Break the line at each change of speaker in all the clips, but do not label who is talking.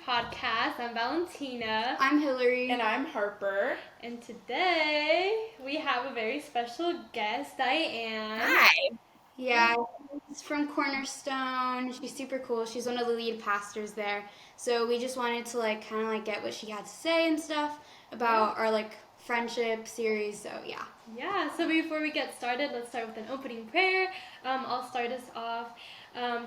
podcast. I'm Valentina.
I'm Hillary.
And I'm Harper.
And today we have a very special guest, Diane.
Hi.
Yeah, she's from Cornerstone. She's super cool. She's one of the lead pastors there. So we just wanted to kind of get what she had to say and stuff about our friendship series. So yeah.
Yeah, so before we get started, let's start with an opening prayer. I'll start us off.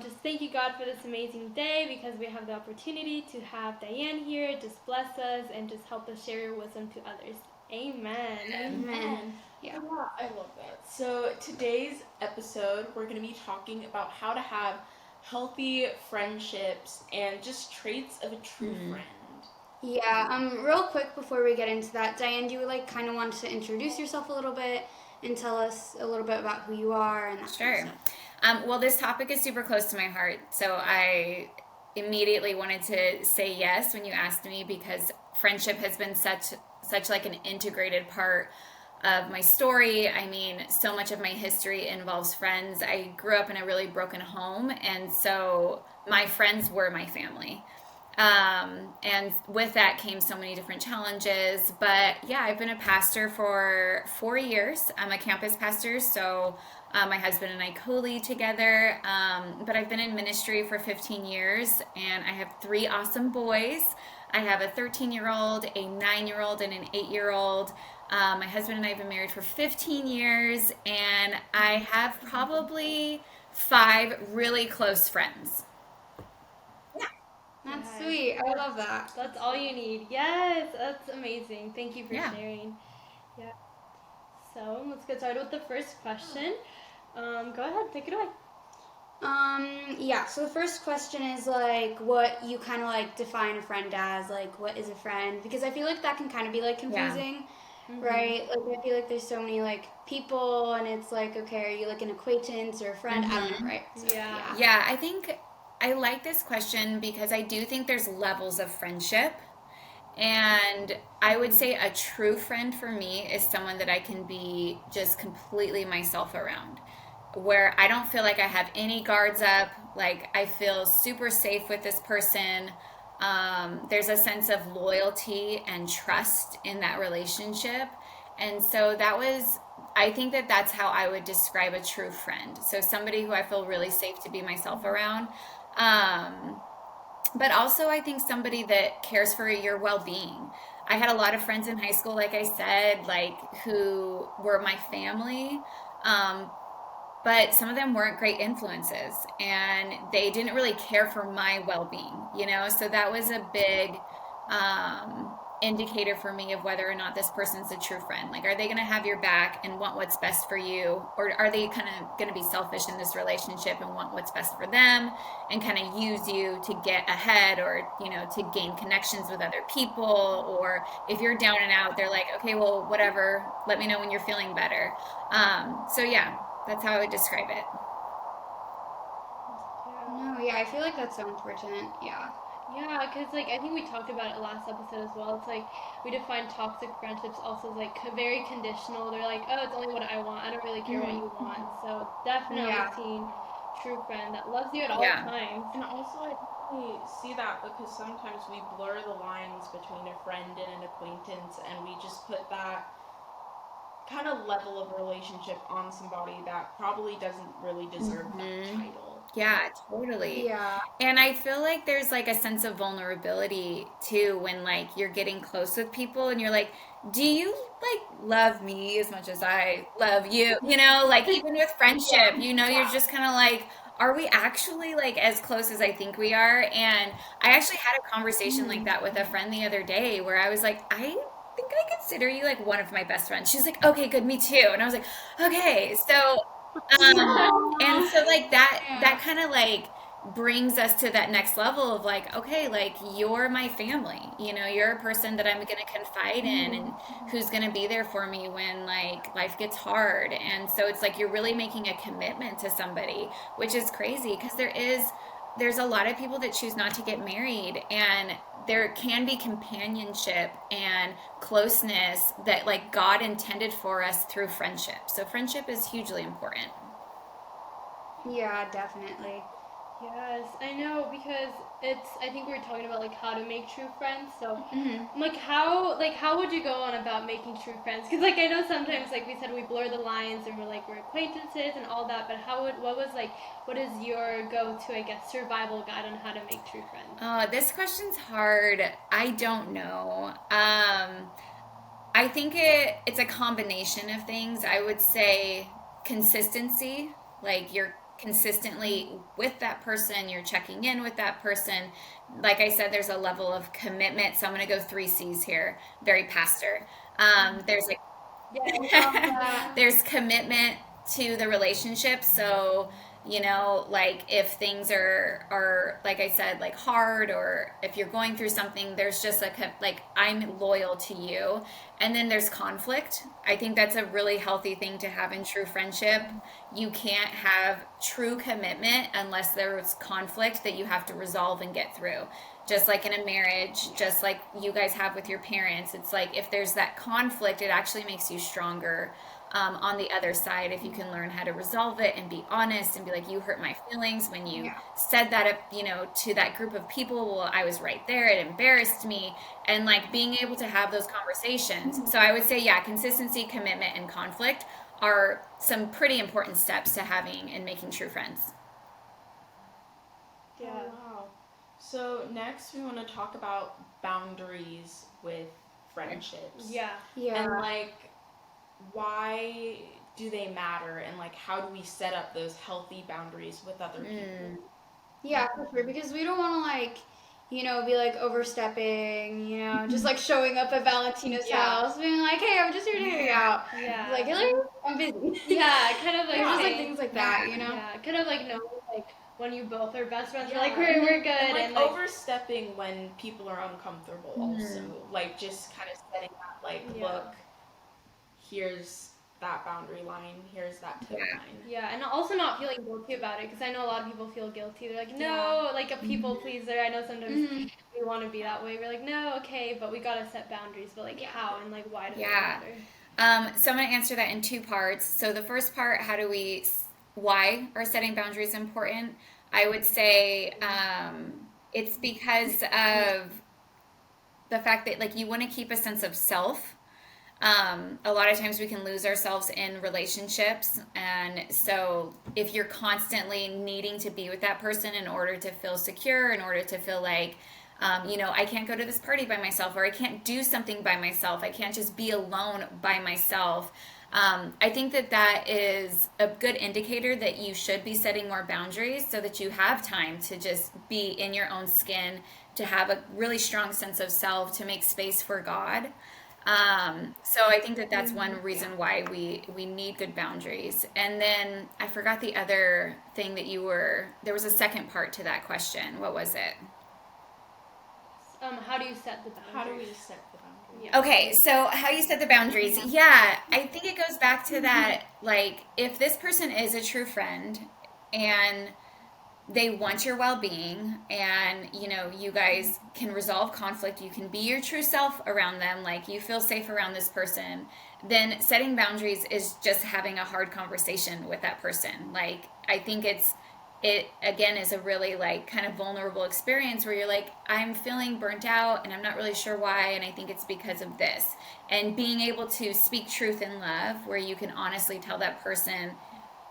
Just thank you, God, for this amazing day because we have the opportunity to have Diane here. Just bless us and just help us share your wisdom to others. Amen.
Amen. Yeah,
I love that. So today's episode, we're going to be talking about how to have healthy friendships and just traits of a true friend.
Yeah, real quick before we get into that, Diane, do you kind of want to introduce yourself a little bit and tell us a little bit about who you are and that
Sure.
kind of stuff?
Well, this topic is super close to my heart, so I immediately wanted to say yes when you asked me because friendship has been such an integrated part of my story. I mean, so much of my history involves friends. I grew up in a really broken home, and so my friends were my family. And with that came so many different challenges. But yeah, I've been a pastor for 4 years. I'm a campus pastor, so my husband and I co-lead together. But I've been in ministry for 15 years, and I have 3 awesome boys. I have a 13-year-old, a 9-year-old, and an 8-year-old. My husband and I have been married for 15 years, and I have probably 5 really close friends.
That's sweet. I love that.
That's all you need. Yes, that's amazing. Thank you for sharing. Yeah. So let's get started with the first question. Go ahead, take it away.
Yeah, so the first question is what you kind of define a friend as, what is a friend? Because I feel like that can kind of be confusing, right? I feel like there's so many people and it's okay, are you an acquaintance or a friend? I don't know, right? So,
Yeah, I think I like this question because I do think there's levels of friendship. And I would say a true friend for me is someone that I can be just completely myself around, where I don't feel like I have any guards up. I feel super safe with this person. There's a sense of loyalty and trust in that relationship. And so I think that's how I would describe a true friend. So somebody who I feel really safe to be myself around. But also I think somebody that cares for your well-being. I had a lot of friends in high school, like I said, who were my family. But some of them weren't great influences and they didn't really care for my well-being, So that was a big indicator for me of whether or not this person's a true friend. Are they going to have your back and want what's best for you? Or are they kind of going to be selfish in this relationship and want what's best for them and kind of use you to get ahead or, to gain connections with other people? Or if you're down and out, they're like, okay, well, whatever, let me know when you're feeling better. So yeah, that's how I would describe it.
No, yeah, I feel like that's so important. Yeah.
Yeah, because I think we talked about it last episode as well. It's we define toxic friendships also as very conditional. They're oh, it's only what I want. I don't really care what you want. So definitely seeing true friend that loves you at all times.
And also I definitely see that because sometimes we blur the lines between a friend and an acquaintance, and we just put that kind of level of relationship on somebody that probably doesn't really deserve that title.
Yeah, totally.
Yeah.
And I feel like there's a sense of vulnerability too when you're getting close with people and you're do you love me as much as I love you? Even with friendship, you're just kind of are we actually as close as I think we are? And I actually had a conversation like that with a friend the other day where I was I think I consider you one of my best friends. She's okay, good, me too. And I was okay, so and so that kind of brings us to that next level of okay, you're my family, you're a person that I'm going to confide in and who's going to be there for me when life gets hard. And so it's you're really making a commitment to somebody, which is crazy because there's a lot of people that choose not to get married, and there can be companionship and closeness that God intended for us through friendship. So friendship is hugely important.
Yeah, definitely.
Yes, I know because I think we were talking about like how to make true friends. So
Hmm.
like how would you go on about making true friends? Because like I know sometimes like we said we blur the lines and we're acquaintances and all that. But what was like what is your go to I guess survival guide on how to make true friends?
Oh, this question's hard. I don't know. I think it's a combination of things. I would say consistency, like you're consistently with that person, you're checking in with that person. Like I said, there's a level of commitment. So I'm going to go three C's here, very pastor. There's like
Yeah, I love that.
there's commitment to the relationship. So, like if things are like I said, like hard, or if you're going through something, there's just like I'm loyal to you. And then there's conflict. I think that's a really healthy thing to have in true friendship. You can't have true commitment unless there's conflict that you have to resolve and get through. Just like in a marriage, just like you guys have with your parents, it's like if there's that conflict, it actually makes you stronger on the other side if you can learn how to resolve it and be honest and be like, you hurt my feelings when you
Yeah.
said that up, to that group of people. Well, I was right there. It embarrassed me. And like being able to have those conversations. So I would say, yeah, consistency, commitment, and conflict are some pretty important steps to having and making true friends.
Yeah.
Oh, wow. So next we want to talk about boundaries with friendships.
Yeah.
Yeah.
And like why do they matter, and like how do we set up those healthy boundaries with other people?
Yeah, for sure. Because we don't want to like, be like overstepping, just like showing up at Valentina's
Yeah.
house, being like, "Hey, I'm just here to hang out."
Yeah.
Like, "Hillary, I'm busy."
Yeah, kind of like
It's just like
saying,
things like that.
yeah, kind of like no, like when you both are best friends, you're
Yeah.
like we're good,
And like
and like
overstepping when people are uncomfortable also. Like just kind of setting that like,
Yeah.
look, here's that boundary line, here's that tip
Yeah.
line.
yeah, and also not feeling guilty about it because I know a lot of people feel guilty. They're like, no, like a people pleaser. I know sometimes
Mhm.
we want to be that way. We're like, no, okay, but we gotta set boundaries. But like, how and like, why do they
Yeah.
matter?
So I'm going to answer that in two parts. So the first part, why are setting boundaries important? I would say it's because of the fact that like you want to keep a sense of self. A lot of times we can lose ourselves in relationships, and so if you're constantly needing to be with that person in order to feel secure, in order to feel like I can't go to this party by myself, or I can't do something by myself, I can't just be alone by myself. I think that is a good indicator that you should be setting more boundaries so that you have time to just be in your own skin, to have a really strong sense of self, to make space for God. So I think that that's one reason why we need good boundaries. And then I forgot the other thing that there was a second part to that question. What was it?
How do you set the boundaries?
How do we set the boundary?
Yeah.
Okay, so how you set the boundaries. Yeah, I think it goes back to that, like, if this person is a true friend and they want your well-being, and you guys can resolve conflict, you can be your true self around them, like you feel safe around this person, then setting boundaries is just having a hard conversation with that person. Like I think it again is a really like kind of vulnerable experience where you're like, I'm feeling burnt out and I'm not really sure why, and I think it's because of this. And being able to speak truth in love, where you can honestly tell that person,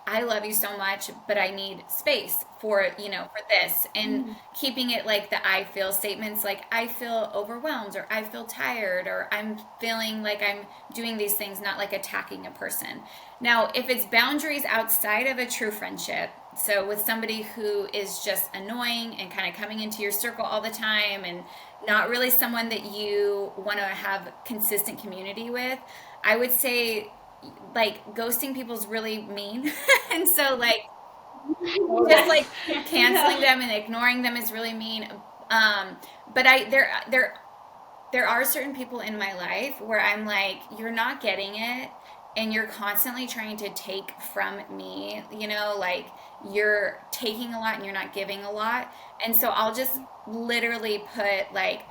I love you so much, but I need space for this. And keeping it like the I feel statements, like I feel overwhelmed, or I feel tired, or I'm feeling like I'm doing these things, not like attacking a person. Now, if it's boundaries outside of a true friendship, so with somebody who is just annoying and kind of coming into your circle all the time and not really someone that you want to have consistent community with, I would say like ghosting people's really mean. And so like just like canceling them and ignoring them is really mean. But there are certain people in my life where I'm like, you're not getting it, and you're constantly trying to take from me, like you're taking a lot and you're not giving a lot. And so I'll just literally put like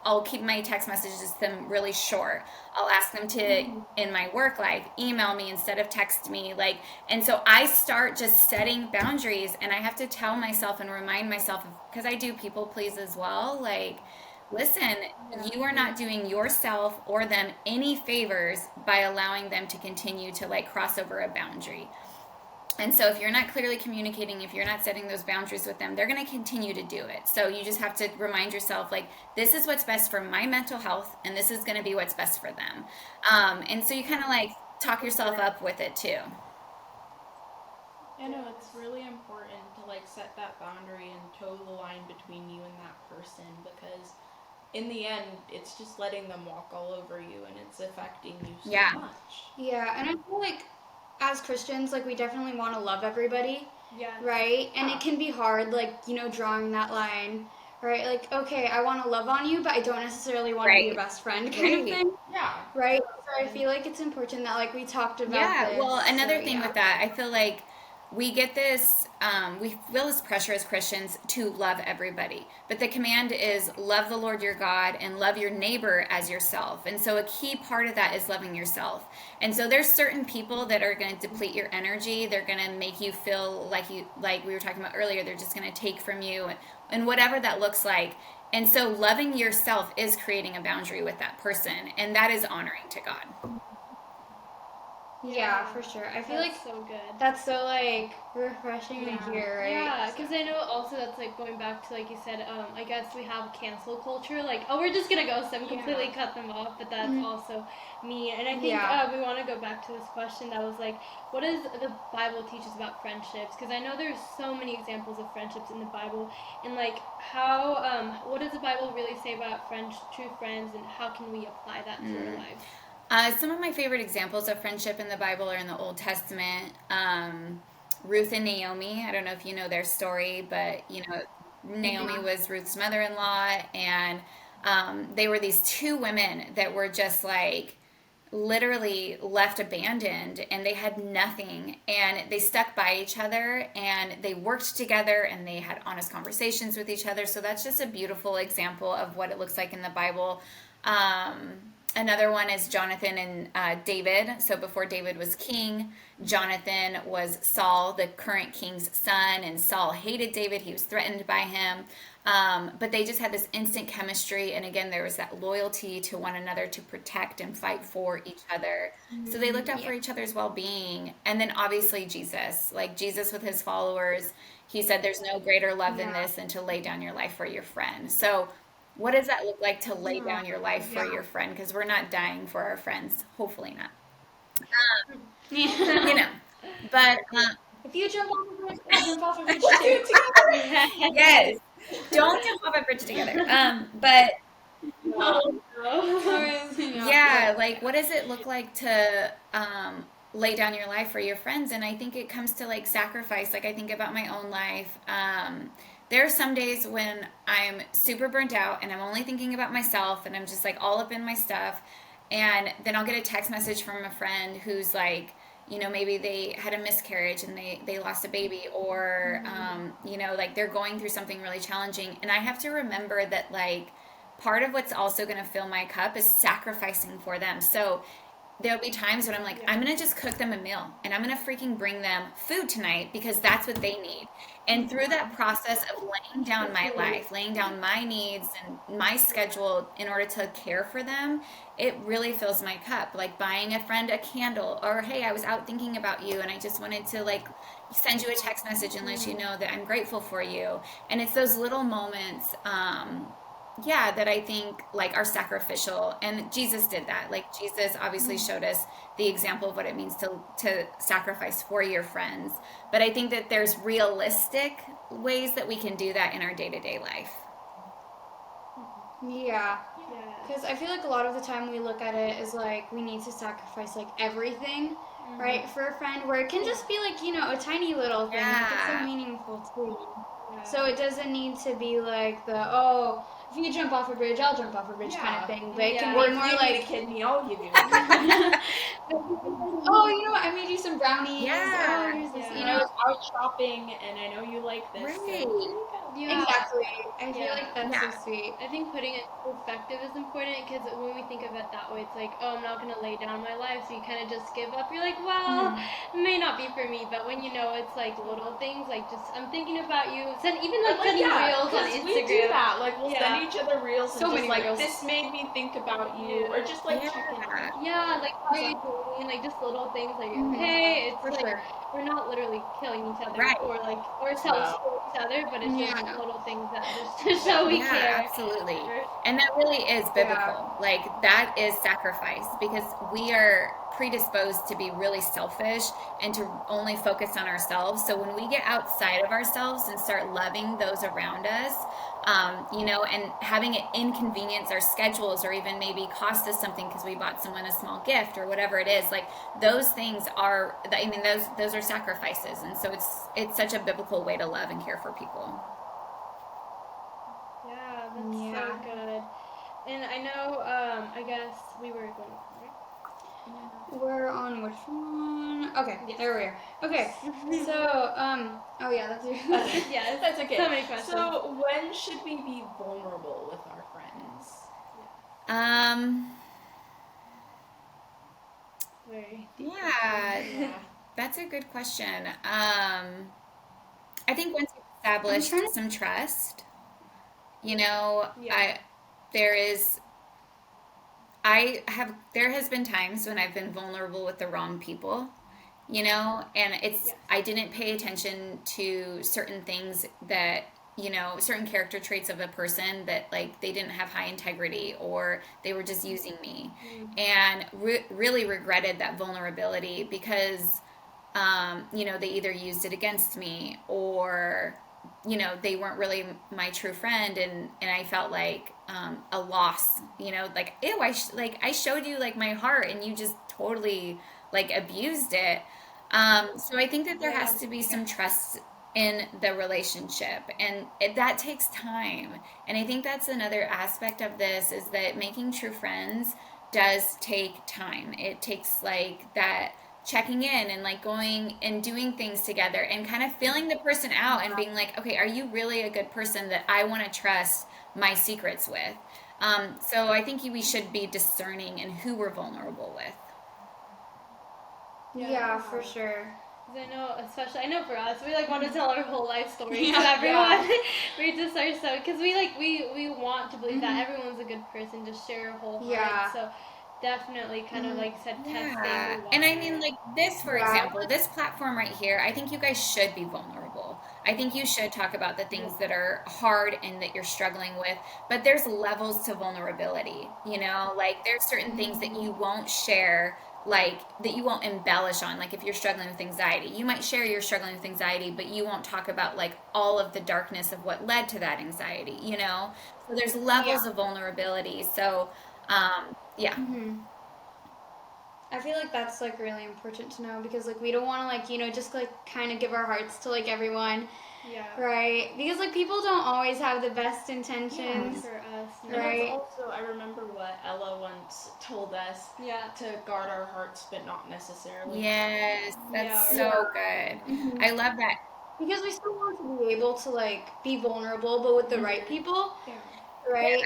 I'll keep my text messages to them really short. I'll ask them to, in my work life, email me instead of text me. Like, and so I start just setting boundaries, and I have to tell myself and remind myself, because I do people please as well. Like, listen, you are not doing yourself or them any favors by allowing them to continue to like cross over a boundary. And so if you're not clearly communicating, if you're not setting those boundaries with them, they're going to continue to do it. So you just have to remind yourself, like, this is what's best for my mental health, and this is going to be what's best for them. And so you kind of like talk yourself up with it too.
I know it's really important to like set that boundary and toe the line between you and that person, because in the end, it's just letting them walk all over you, and it's affecting you so much.
Yeah, and I feel like as Christians, like, we definitely want to love everybody, right? And it can be hard, like, you know, drawing that line, right? Like, okay, I want to love on you, but I don't necessarily want to be your best friend kind of thing.
Yeah.
Right? So I feel like it's important that, like, we talked about this.
Well, another thing with that, I feel like we get this, we feel this pressure as Christians to love everybody. But the command is love the Lord your God and love your neighbor as yourself. And so a key part of that is loving yourself. And so there's certain people that are going to deplete your energy. They're going to make you feel like we were talking about earlier, they're just going to take from you and whatever that looks like. And so loving yourself is creating a boundary with that person. And that is honoring to God.
Yeah, for sure. I feel like
so good.
That's so like refreshing to hear, right?
Yeah, because I know also that's like going back to, like you said, I guess we have cancel culture, like, oh, we're just gonna ghost them, completely cut them off, but that's also me. And I think we want to go back to this question that was like, what does the Bible teach us about friendships? Because I know there's so many examples of friendships in the Bible, and like how, what does the Bible really say about friends, true friends, and how can we apply that to our lives?
Some of my favorite examples of friendship in the Bible are in the Old Testament. Ruth and Naomi, I don't know if you know their story, but, you know, Naomi was Ruth's mother-in-law, and they were these two women that were just like literally left abandoned, and they had nothing, and they stuck by each other, and they worked together, and they had honest conversations with each other. So that's just a beautiful example of what it looks like in the Bible. Another one is Jonathan and David. So before David was king, Jonathan was Saul, the current king's son, and Saul hated David. He was threatened by him. But they just had this instant chemistry. And again, there was that loyalty to one another to protect and fight for each other. So they looked out for each other's well-being. And then obviously Jesus, like Jesus with his followers, he said there's no greater love than this than to lay down your life for your friend. So what does that look like to lay down your life for your friend? Because we're not dying for our friends. Hopefully not. You know. But
if you jump off a bridge, together.
Yes. Don't jump off a bridge together. But yeah, like what does it look like to lay down your life for your friends? And I think it comes to like sacrifice. Like I think about my own life. There are some days when I'm super burnt out and I'm only thinking about myself and I'm just like all up in my stuff. And then I'll get a text message from a friend who's like, you know, maybe they had a miscarriage and they lost a baby, or, you know, like they're going through something really challenging. And I have to remember that like part of what's also going to fill my cup is sacrificing for them. So there'll be times when I'm like, I'm going to just cook them a meal and I'm going to freaking bring them food tonight because that's what they need. And through that process of laying down my life, laying down my needs and my schedule in order to care for them, it really fills my cup. Like buying a friend a candle, or hey, I was out thinking about you and I just wanted to like send you a text message and let you know that I'm grateful for you. And it's those little moments, that I think like are sacrificial, and Jesus did that. Like Jesus obviously showed us the example of what it means to sacrifice for your friends. But I think that there's realistic ways that we can do that in our day-to-day life.
Yeah. Because I feel like a lot of the time we look at it as like we need to sacrifice like everything, right, for a friend, where it can just be like, you know, a tiny little thing. Like it's so meaningful too. So it doesn't need to be like if you jump off a bridge, I'll jump off a bridge kind of thing. But it can be more like a kidney, I'll give you. Oh, you know what? I made you some brownies.
Yeah.
Oh, here's
you know, it's out shopping, and I know you like this.
Right.
So
Yeah.
Exactly. I feel
Yeah.
like that's
Yeah.
so sweet.
I think putting it in perspective is important because when we think of it that way, it's like, oh, I'm not going to lay down my life, so you kind of just give up. You're like, well, it may not be for me, but when you know it's like little things, like just, I'm thinking about you. Even like sending reels on Instagram.
We do that. Like, we'll send each other reels
So
and
many
just like,
reels.
this made me think about you, or just like checking on you.
Yeah, like how are you doing? Like just little things like, okay, it's
For
like
sure.
we're not literally killing each other
Right.
or like ourselves for each other, but it's just
Yeah.
little things that just to show we
Yeah,
care.
absolutely. And that really is biblical. Like that is sacrifice because we are predisposed to be really selfish and to only focus on ourselves. So when we get outside of ourselves and start loving those around us, you know, and having it inconvenience our schedules or even maybe cost us something because we bought someone a small gift or whatever it is, like those things are, I mean, those are sacrifices. And so it's such a biblical way to love and care for people.
Yeah, that's so good. And I know, I guess we were going.
We're on which one? Okay, there we are. Okay, so oh yeah, that's your.
Yes,
That's okay.
So many questions.
So when should we be vulnerable with our friends?
Very
Yeah, that's a good question. I think once you've established some trust, you know, there has been times when I've been vulnerable with the wrong people, you know, and I didn't pay attention to certain things that, you know, certain character traits of a person that like they didn't have high integrity or they were just using me and really regretted that vulnerability because, you know, they either used it against me or, you know, they weren't really my true friend and I felt like a loss, you know, like ew, I showed you like my heart and you just totally like abused it. So I think that there has to be some trust in the relationship and that takes time. And I think that's another aspect of this is that making true friends does take time. It takes like that checking in and like going and doing things together and kind of feeling the person out and being like, okay, are you really a good person that I want to trust my secrets with? So I think we should be discerning in who we're vulnerable with.
Yeah, for sure.
I know, especially I know for us, we like want to tell our whole life story to everyone. We just are so because we want to believe that everyone's a good person, just share our whole heart. So definitely kind of like said testing.
And I mean like this for example, this platform right here, I think you guys should be vulnerable. I think you should talk about the things that are hard and that you're struggling with, but there's levels to vulnerability, you know, like there's certain things that you won't share, like that you won't embellish on. Like if you're struggling with anxiety, you might share you're struggling with anxiety, but you won't talk about like all of the darkness of what led to that anxiety, you know. So there's levels of vulnerability. So
I feel like that's like really important to know because like we don't want to like, you know, just like kind of give our hearts to like everyone.
Yeah.
Right. Because like people don't always have the best intentions.
For us.
Right.
And also, I remember what Ella once told us. To guard our hearts, but not necessarily.
Yes, that's so good. I love that.
Because we still want to be able to like be vulnerable, but with the right people. Right.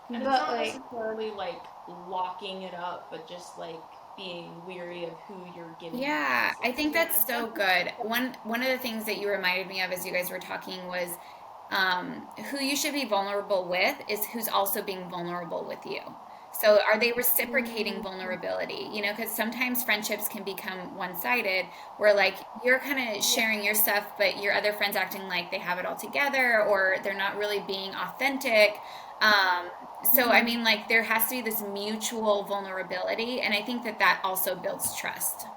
And
but
it's not
like
necessarily like locking it up, but just like being weary of who you're giving.
Yeah, I think that's so good. One of the things that you reminded me of as you guys were talking was who you should be vulnerable with is who's also being vulnerable with you. So are they reciprocating vulnerability? You know, because sometimes friendships can become one-sided where like you're kind of sharing your stuff, but your other friend's acting like they have it all together or they're not really being authentic. So I mean, like there has to be this mutual vulnerability, and I think that also builds trust.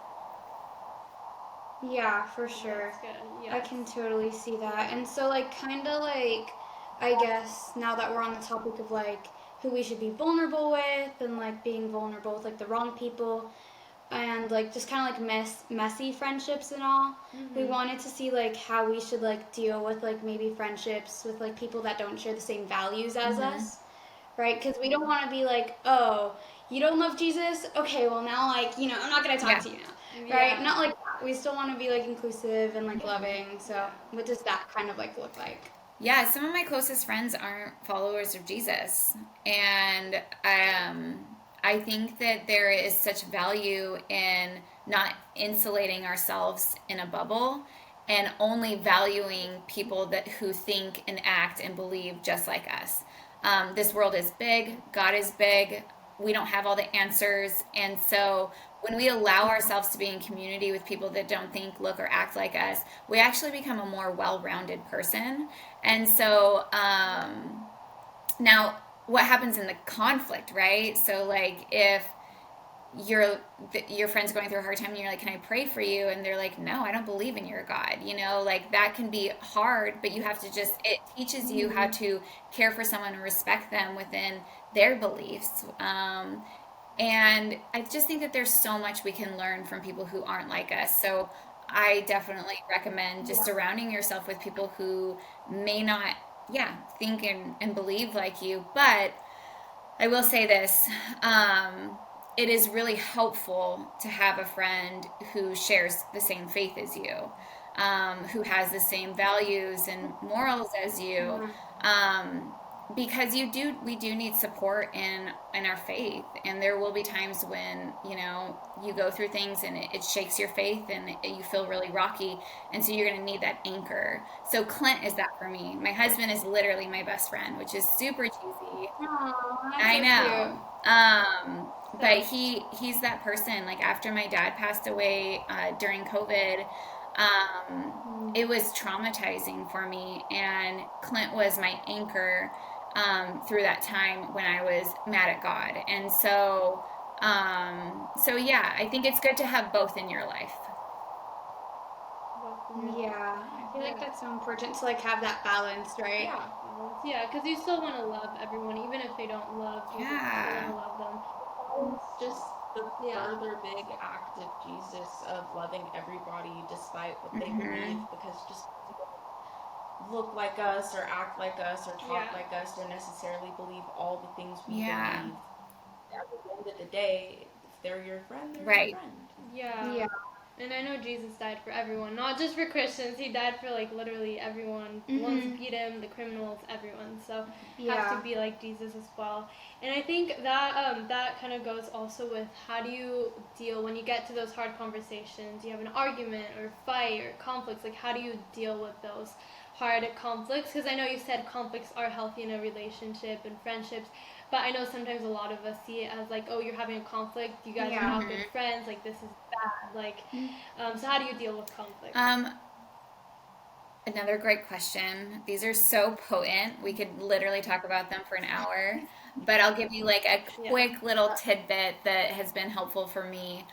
Yeah, for sure.
Good.
I can totally see that. And so like kind of like I guess now that we're on the topic of like who we should be vulnerable with and like being vulnerable with like the wrong people and like just kind of like messy friendships and all. We wanted to see like how we should like deal with like maybe friendships with like people that don't share the same values as us. Right? Because we don't want to be like, oh, you don't love Jesus? Okay, well now like, you know, I'm not going to talk to you now. Right? Not like that. we still want to be like inclusive and like loving. So what does that kind of like look like?
Yeah, some of my closest friends aren't followers of Jesus. And I think that there is such value in not insulating ourselves in a bubble and only valuing people that who think and act and believe just like us. This world is big, God is big, we don't have all the answers. And so when we allow ourselves to be in community with people that don't think, look, or act like us, we actually become a more well rounded person. And so now, what happens in the conflict, right? So, like, if your friend's going through a hard time and you're like, can I pray for you? And they're like, no, I don't believe in your God. Like that can be hard, but you have to it teaches you how to care for someone and respect them within their beliefs. And I just think that there's so much we can learn from people who aren't like us. So I definitely recommend just surrounding yourself with people who may not, think and believe like you. But I will say this. It is really helpful to have a friend who shares the same faith as you, who has the same values and morals as you, because we do need support in our faith, and there will be times when you go through things and it shakes your faith and you feel really rocky, and so you're going to need that anchor. So Clint is that for me. My husband is literally my best friend, which is super cheesy.
Aww, that's
I
so
know.
cute.
But he's that person. Like after my dad passed away during COVID, it was traumatizing for me, and Clint was my anchor through that time when I was mad at God. And so yeah, I think it's good to have both in your life.
Yeah, I feel like that's so important to like have that balance, right?
Yeah, because you still want to love everyone, even if they don't love you. You still want to love them.
It's just the further big act of Jesus of loving everybody despite what they believe, because just look like us or act like us or talk like us or necessarily believe all the things we believe. At the end of the day, if they're your friend, they're your friend.
Yeah. And I know Jesus died for everyone, not just for Christians. He died for like literally everyone. The ones who beat him, the criminals, everyone. So have to be like Jesus as well. And I think that that kind of goes also with how do you deal when you get to those hard conversations. You have an argument or fight or conflicts. Like how do you deal with those hard conflicts? Because I know you said conflicts are healthy in a relationship and friendships. But I know sometimes a lot of us see it as like, oh, you're having a conflict. You guys are not good friends. Like this is bad. Like, so how do you deal with conflict?
Another great question. These are so potent. We could literally talk about them for an hour. But I'll give you like a quick little tidbit that has been helpful for me.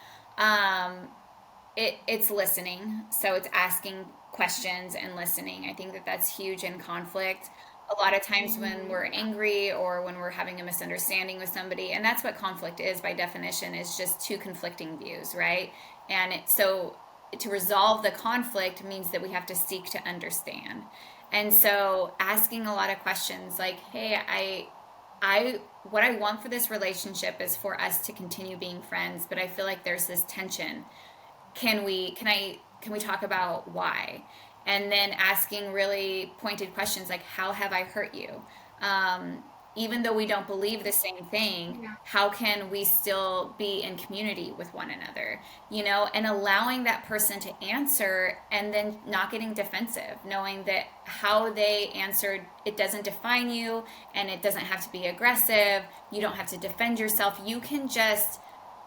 It's listening. So it's asking questions and listening. I think that that's huge in conflict. A lot of times when we're angry or when we're having a misunderstanding with somebody, and that's what conflict is by definition, is just two conflicting views, right? And so to resolve the conflict means that we have to seek to understand. And so asking a lot of questions like, hey, I what I want for this relationship is for us to continue being friends, but I feel like there's this tension. Can we talk about why? And then asking really pointed questions like, how have I hurt you? Even though we don't believe the same thing, how can we still be in community with one another? And allowing that person to answer and then not getting defensive, knowing that how they answered, it doesn't define you and it doesn't have to be aggressive. You don't have to defend yourself. You can just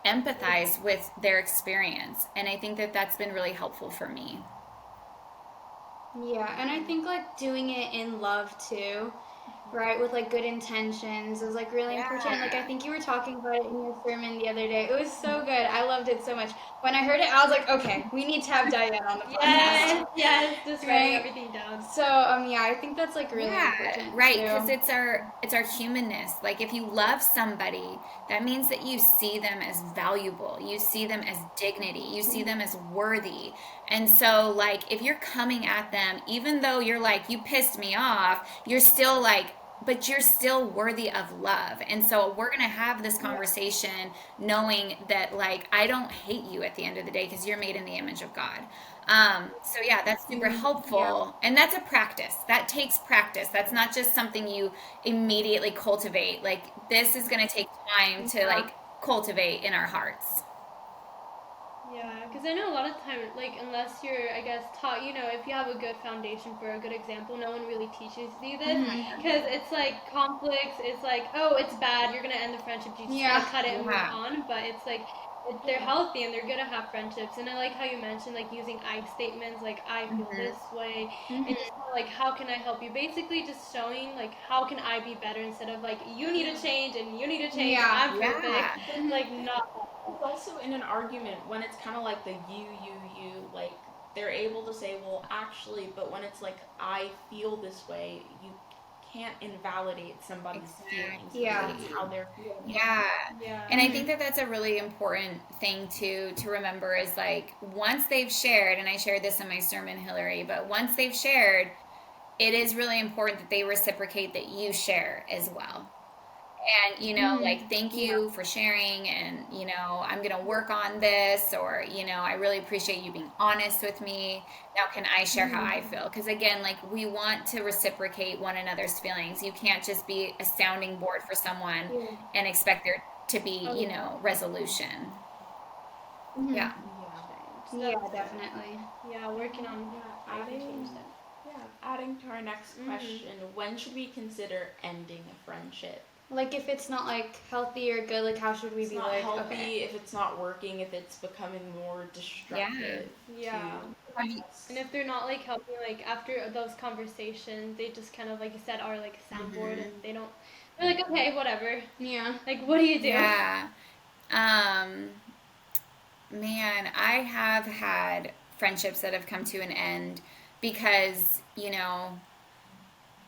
empathize with their experience. And I think that that's been really helpful for me.
Yeah, and I think like doing it in love too, right, with like good intentions is like really important. Like I think you were talking about it in your sermon the other day. It was so good. I loved it so much. When I heard it, I was like, okay, we need to have Diane on the podcast.
Yes, just writing everything down.
So I think that's like really important.
Right, because it's our humanness. Like if you love somebody, that means that you see them as valuable. You see them as dignity. You see them as worthy. And so like if you're coming at them, even though you're like, you pissed me off, you're still like but you're still worthy of love. And so we're going to have this conversation knowing that, like, I don't hate you at the end of the day because you're made in the image of God. So yeah, that's super
Yeah.
helpful. And that's a practice. That takes practice. That's not just something you immediately cultivate. Like, this is going to take time to, like, cultivate in our hearts.
Yeah, because I know a lot of time, like, unless you're, I guess, taught, if you have a good foundation for a good example, no one really teaches you this. Because it's like conflicts, it's like, oh, it's bad, you're going to end the friendship, you just
Yeah.
gotta cut it and move
Yeah.
on. But it's like, they're healthy and they're gonna have friendships. And I like how you mentioned, like, using I statements, like, I feel this way. And just kinda like, how can I help you? Basically, just showing, like, how can I be better instead of, like, you need to change and you need to change,
Yeah.
I'm
Yeah.
perfect. Like, not.
It's also in an argument when it's kind of like the you, like they're able to say, well, actually, but when it's like, I feel this way, you can't invalidate somebody's feelings.
Yeah.
Because it's how they're feeling.
Yeah.
Yeah.
And I think that that's a really important thing to remember is, like, once they've shared, and I shared this in my sermon, Hillary, but once they've shared, it is really important that they reciprocate that you share as well. And, like, thank you for sharing, and, I'm going to work on this, or, I really appreciate you being honest with me. Now, can I share how I feel? Because, again, like, we want to reciprocate one another's feelings. You can't just be a sounding board for someone and expect there to be, resolution. Yeah.
So
Yeah,
that's-
definitely.
Yeah, working on how to change that.
Adding to our next question, when should we consider ending a friendship?
Like, if it's not, like, healthy or good, like, how should we
It's
be
not
like,
healthy,
okay.
if it's not working, if it's becoming more destructive.
Yeah. And if they're not, like, helping, like, after those conversations, they just kind of, like you said, are like a soundboard, and they're like, okay, whatever.
Yeah.
Like, what do you do?
Yeah. Um, Man, I have had friendships that have come to an end because,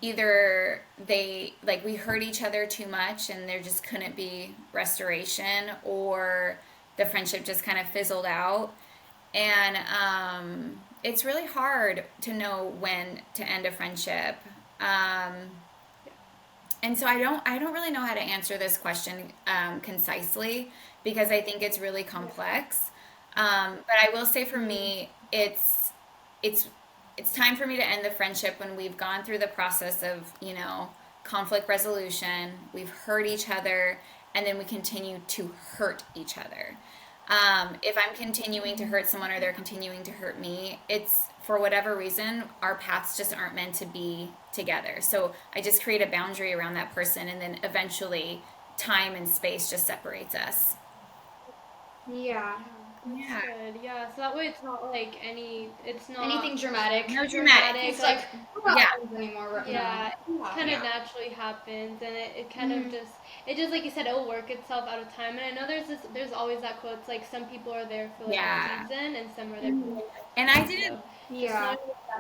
either they, like, we hurt each other too much and there just couldn't be restoration, or the friendship just kind of fizzled out. And it's really hard to know when to end a friendship. Um, and so I don't really know how to answer this question concisely, because I think it's really complex. But I will say, for me, it's it's time for me to end the friendship when we've gone through the process of, conflict resolution. We've hurt each other, and then we continue to hurt each other. If I'm continuing to hurt someone, or they're continuing to hurt me, it's for whatever reason, our paths just aren't meant to be together. So I just create a boundary around that person, and then eventually time and space just separates us.
Yeah.
Yeah.
Good. Yeah. So that way, it's not like it's not
Anything dramatic.
No dramatic.
It's like, we're not
Yeah.
friends anymore right now.
Yeah, it kind
Yeah.
of naturally happens, and it kind of just like you said, it'll work itself out of time. And I know there's always that quote, it's like, some people are there for like
Yeah.
a season, and some are there for like
And I didn't,
Yeah.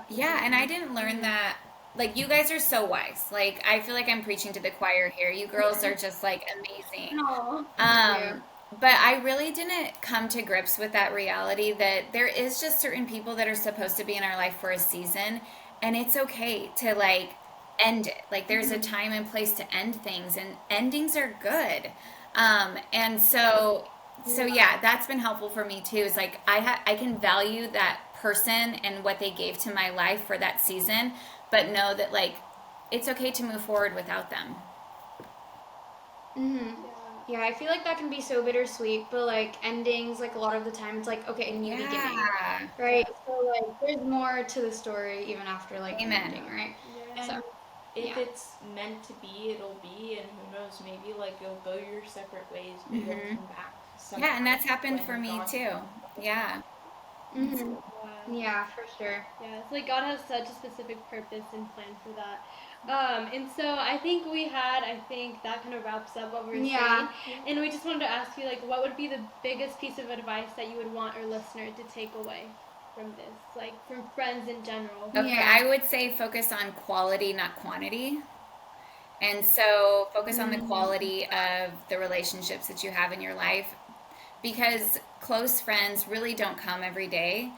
yeah, and I didn't learn that. Like, you guys are so wise. Like, I feel like I'm preaching to the choir here. You girls are just, like, amazing.
no.
But I really didn't come to grips with that reality that there is just certain people that are supposed to be in our life for a season, and it's okay to, like, end it. Like, there's a time and place to end things, and endings are good. And so yeah, that's been helpful for me too. Is like, I can value that person and what they gave to my life for that season, but know that, like, it's okay to move forward without them.
Yeah, I feel like that can be so bittersweet, but like endings, like a lot of the time, it's like, okay, a new beginning,
Yeah.
right? So like, there's more to the story even after like an
Amen.
ending, right?
And
So,
if
yeah.
it's meant to be, it'll be, and who knows, maybe like you'll go your separate ways, maybe you'll come back.
Yeah, and that's happened
when
for me
God-
too. Yeah.
Yeah, for sure.
Yeah, it's like God has such a specific purpose and plan for that. And so I think that kind of wraps up what we were
Yeah.
saying. And we just wanted to ask you, like, what would be the biggest piece of advice that you would want our listener to take away from this, like, from friends in general?
Okay,
Yeah.
I would say focus on quality, not quantity. And so focus on the quality of the relationships that you have in your life, because close friends really don't come every day.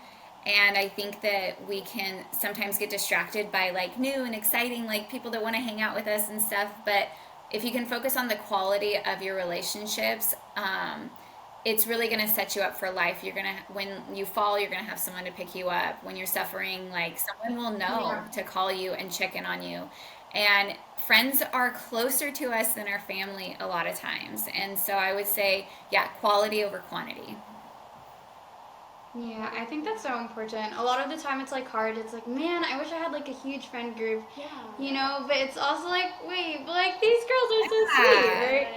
And I think that we can sometimes get distracted by like new and exciting, like people that want to hang out with us and stuff. But if you can focus on the quality of your relationships, it's really going to set you up for life. You're going to, when you fall, you're going to have someone to pick you up. When you're suffering, like someone will know to call you and check in on you. And friends are closer to us than our family a lot of times. And so I would say, yeah, quality over quantity.
Yeah, I think that's so important. A lot of the time it's like hard. It's like, man, I wish I had like a huge friend group, you know, but it's also like, wait, but like these girls are so sweet, right?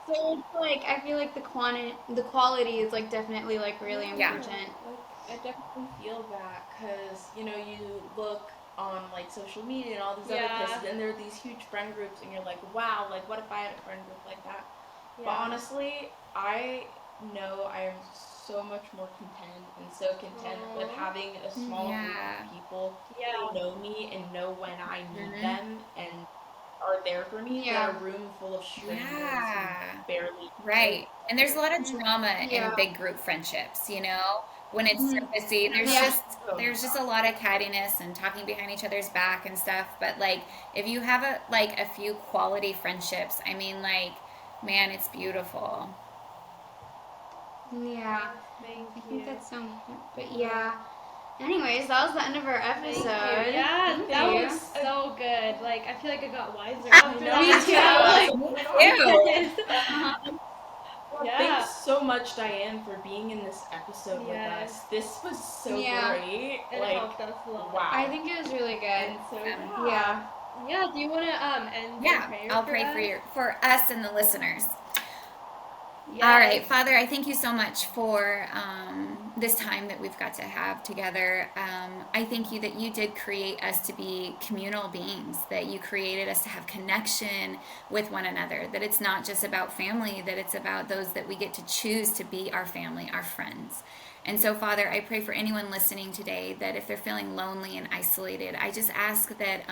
So it's like I feel like the quality is like definitely like really important.
Like, I definitely feel that because, you know, you look on like social media and all these other places and there are these huge friend groups and you're like, wow, like what if I had a friend group like that? But honestly, I know I am so much more content and so content with having a small group of people who know me and know when I need them and are there for me than a room full of strangers who barely.
Right. And there's a lot of drama in big group friendships, you know? When it's surfacey, there's just a lot of cattiness and talking behind each other's back and stuff. But like if you have a few quality friendships, I mean like, man, it's beautiful.
Yeah, I think that's so important. But yeah. Anyways, that was the end of our episode.
Yeah,
Thank
that
you.
was so good. Like, I feel like I got wiser after that.
Me too. Thanks so much, Diane, for being in this episode with us. This was so great.
It helped us a lot.
Wow. I think it was really good.
And so,
Yeah, do you want to end in prayer?
I'll pray for us and the listeners. Yes. All right, Father, I thank you so much for this time that we've got to have together. I thank you that you did create us to be communal beings, that you created us to have connection with one another, that it's not just about family, that it's about those that we get to choose to be our family, our friends. And so, Father, I pray for anyone listening today that if they're feeling lonely and isolated, I just ask that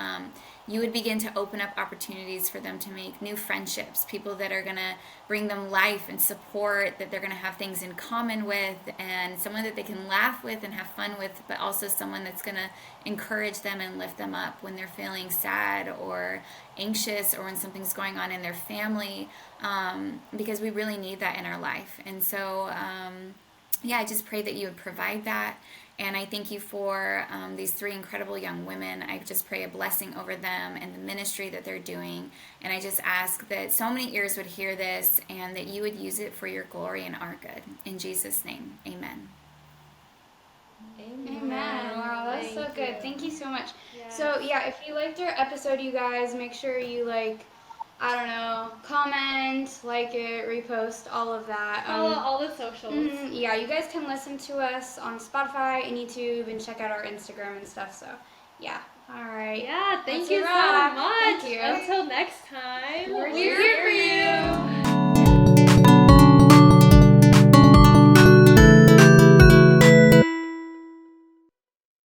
you would begin to open up opportunities for them to make new friendships, people that are going to bring them life and support, that they're going to have things in common with, and someone that they can laugh with and have fun with, but also someone that's going to encourage them and lift them up when they're feeling sad or anxious or when something's going on in their family, because we really need that in our life. And so, I just pray that you would provide that. And I thank you for these three incredible young women. I just pray a blessing over them and the ministry that they're doing. And I just ask that so many ears would hear this and that you would use it for your glory and our good. In Jesus' name, amen.
Amen. Wow, that's so good. Thank you so much. Yeah. So, if you liked our episode, you guys, make sure you comment, like it, repost, all of that.
Follow all the socials.
Yeah, you guys can listen to us on Spotify and YouTube and check out our Instagram and stuff. So, yeah. All right.
Yeah, thank you so much.
Thank you.
Until next time,
we're here for you.